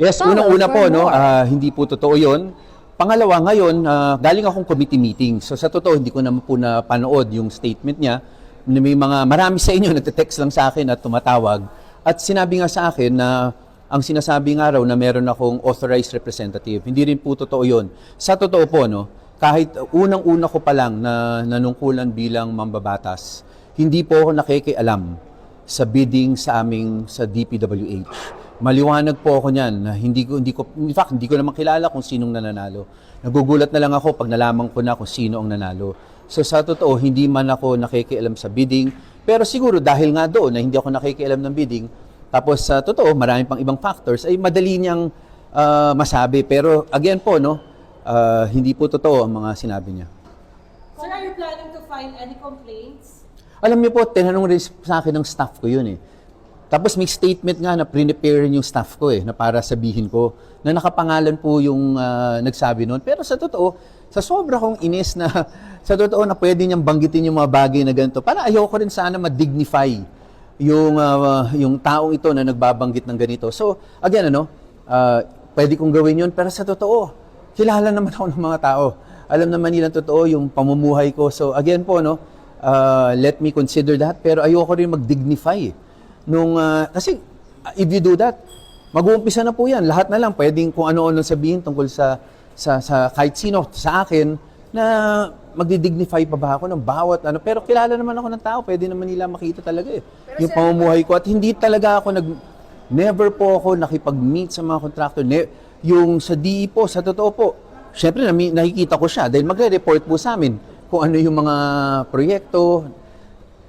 Yes, unang-una po, no, hindi po totoo yun. Pangalawa, ngayon, galing akong committee meeting. So sa totoo, hindi ko naman po napanood yung statement niya. May marami sa inyo nagte-text lang sa akin at tumatawag. At sinabi nga sa akin na ang sinasabi nga raw na meron akong authorized representative. Hindi rin po totoo yun. Sa totoo po, no, kahit unang-una ko pa lang na nanungkulan bilang mambabatas, hindi po ako nakikialam sa bidding sa DPWH. Maliwanag po ako niyan na hindi ko in fact hindi ko naman kilala kung sinong nananalo. Nagugulat na lang ako pag nalaman ko na kung sino ang nanalo. So sa totoo, hindi man ako nakikialam sa bidding, pero siguro dahil nga doon na hindi ako nakikialam ng bidding, tapos sa totoo, marami pang ibang factors ay madali niyang masabi. Pero again po, no, hindi po totoo ang mga sinabi niya. Sir, are you planning to file any complaints? Alam niyo po, tinanong rin sa akin ng staff ko yun eh. Tapos may statement nga na prepare yung staff ko na para sabihin ko na nakapangalan po yung nagsabi noon. Pero sa totoo, sa sobra kong inis na sa totoo na pwede niyang banggitin yung mga bagay na ganito. Para ayoko rin sana ma-dignify yung taong ito na nagbabanggit ng ganito. So again, pwede kong gawin yun. Pero sa totoo, kilala naman ako ng mga tao. Alam naman nila totoo yung pamumuhay ko. So again po, let me consider that. Pero ayoko rin mag-dignify. Kasi if you do that, mag-uumpisa na po yan. Lahat na lang, pwedeng kung ano-ano sabihin tungkol sa kahit sino sa akin na magdi-dignify pa ba ako ng bawat ano. Pero kilala naman ako ng tao, pwede naman nila makita talaga yung pamumuhay ko. At hindi talaga ako never po ako nakipag-meet sa mga contractor. Yung sa DE po, sa totoo po, syempre nakikita ko siya dahil magre-report po sa amin kung ano yung mga proyekto.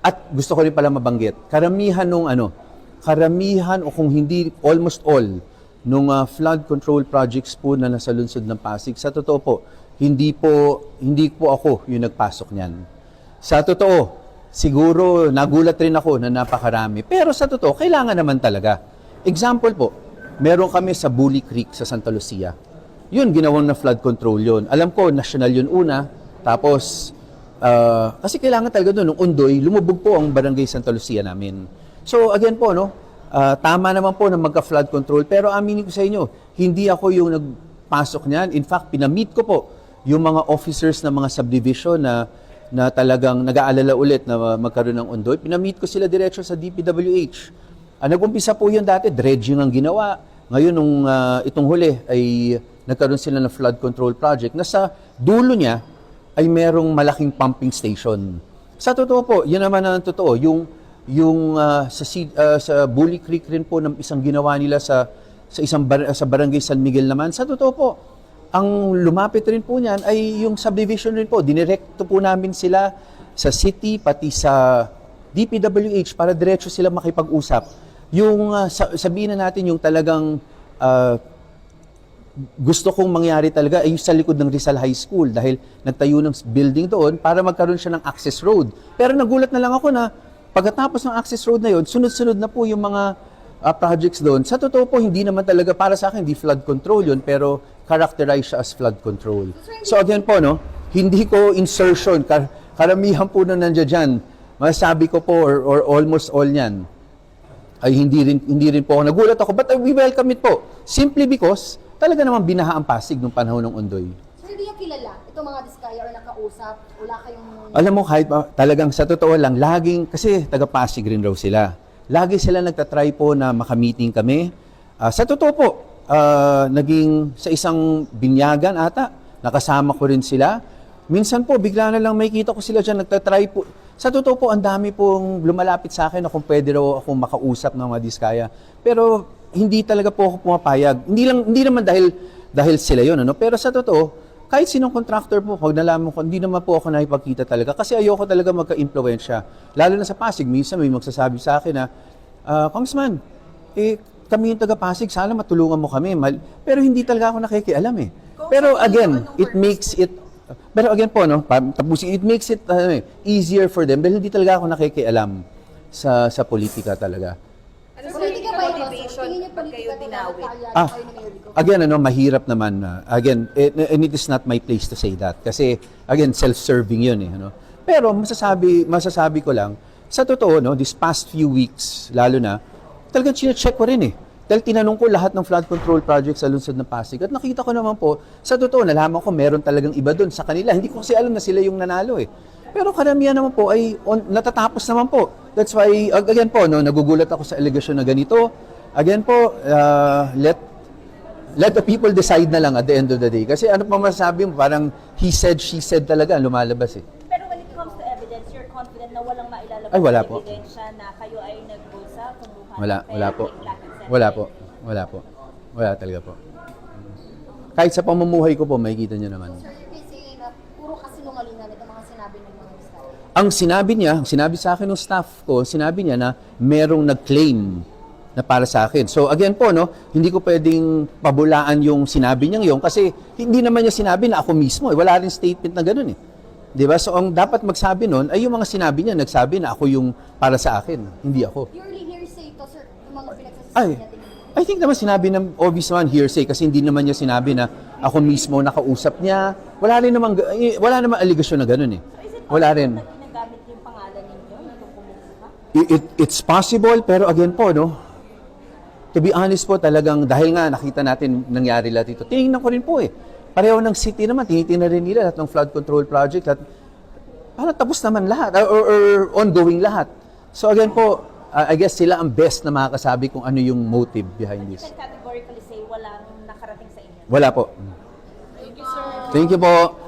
At gusto ko rin pala mabanggit, karamihan o kung hindi almost all nung flood control projects po na nasa lungsod ng Pasig, sa totoo po, hindi po ako yung nagpasok niyan. Sa totoo, siguro nagulat rin ako na napakarami. Pero sa totoo, kailangan naman talaga. Example po, meron kami sa Bully Creek sa Santa Lucia. Yun, ginawang na flood control yun. Alam ko, national yun una, tapos kasi kailangan talaga doon, nung Undoy, lumubog po ang barangay Santa Lucia namin. So again po, tama naman po na magka-flood control, pero aminin ko sa inyo, hindi ako yung nagpasok niyan. In fact, pinamit ko po yung mga officers ng mga subdivision na talagang nag-aalala ulit na magkaroon ng Undoy. Pinamit ko sila diretso sa DPWH. Nag-umpisa po yun dati, dredging ang ginawa. Ngayon, nung itong huli, ay nagkaroon sila ng flood control project na sa dulo niya, ay merong malaking pumping station. Sa totoo po, yun naman ang totoo. Sa Bully Creek rin po ng isang ginawa nila sa barangay San Miguel naman. Sa totoo po, ang lumapit rin po niyan ay yung subdivision rin po. Dinirekto po namin sila sa city, pati sa DPWH para diretso sila makipag-usap. Yung sabihin na natin yung talagang gusto kong mangyari talaga ay sa likod ng Rizal High School dahil nagtayo ng building doon para magkaroon siya ng access road. Pero nagulat na lang ako na pagkatapos ng access road na yun, sunod-sunod na po yung mga projects doon. Sa totoo po, hindi naman talaga para sa akin, hindi flood control yun, pero characterize siya as flood control. So again po, hindi ko insertion, karamihan po na nandiyan dyan, masasabi ko po, or almost all yan, ay hindi rin po ako nagulat ako, but we welcome it po. Simply because, talaga naman binaha ang Pasig nung panahon ng Undoy. So, hindi niya kilala itong mga diskaya or nakausap? Wala kayong... Alam mo, kahit talagang sa totoo lang, kasi taga-Pasig rin raw sila. Lagi sila nagtatry po na maka-meeting kami. Sa totoo po, naging sa isang binyagan ata, nakasama ko rin sila. Minsan po, bigla na lang makikita ko sila dyan, nagtatry po. Sa totoo po, ang dami pong lumalapit sa akin na kung pwede raw akong makausap ng mga diskaya. Pero hindi talaga po ako pumapayag. Hindi naman dahil sila yun, pero sa totoo, kahit sinong contractor po, pag nalaman ko, hindi naman po ako nakipagkita talaga kasi ayoko talaga magka-impluwensya. Lalo na sa Pasig, minsan may magsasabi sa akin na, Congressman, kami yung taga-Pasig, sana matulungan mo kami. Pero hindi talaga ako nakikialam Pero again, it makes it easier for them dahil hindi talaga ako nakikialam sa politika talaga. So, politika ba ito? Tingin niyo politika ito na kayo ni Mayor Vico? Again, mahirap naman. Again, and it is not my place to say that. Kasi, again, self-serving yun Pero masasabi ko lang, sa totoo, this past few weeks, lalo na, talagang chinecheck ko rin Dahil tinanong ko lahat ng flood control project sa lungsod ng Pasig at nakita ko naman po, sa totoo, nalaman ko meron talagang iba doon sa kanila. Hindi ko kasi alam na sila yung nanalo eh. Pero karamihan naman po ay natatapos naman po. That's why, again po, no, nagugulat ako sa allegation na ganito. Again po, let the people decide na lang at the end of the day. Kasi ano pa masasabi mo, parang he said, she said talaga ang lumalabas eh. Pero when it comes to evidence, you're confident na walang mailalabas Ay, wala na po. ebidensya na kayo ay nagbulsa, kumuha Wala ng pera, po. like black and center? Wala po. Wala talaga po. Kahit sa pamumuhay ko po, makikita niyo naman. Sir, you're saying na puro kasinungalingan itong mga sinabi ng mga staff. Ang sinabi sa akin ng staff ko, sinabi niya na merong nag-claim na para sa akin. So again po, no, hindi ko pwedeng pabulaan yung sinabi niyang yun kasi hindi naman niya sinabi na ako mismo. Eh. Wala rin statement na gano'n eh. Di ba? So ang dapat magsabi nun ay yung mga sinabi niya, nagsabi na ako yung para sa akin, hindi ako. Purely hearsay to, sir, yung mga pinagsasabi Ay, natin. I think naman sinabi ng obvious naman hearsay kasi hindi naman niya sinabi na ako mismo nakausap niya. Wala naman allegation na gano'n eh. So is it Wala possible rin. na ginagamit yung pangalan ninyo nung kumuha? It's possible, pero again po, no, to be honest po, talagang dahil nga nakita natin nangyari lahat ito, tinignan ko rin po eh. Pareho ng city naman, tinitingnan rin nila lahat ng flood control project, at parang tapos naman lahat, or ongoing lahat. So again po, I guess sila ang best na makakasabi kung ano yung motive behind You this. can categorically say walang nakarating sa inyo. Wala po. Thank you, sir. Thank you po.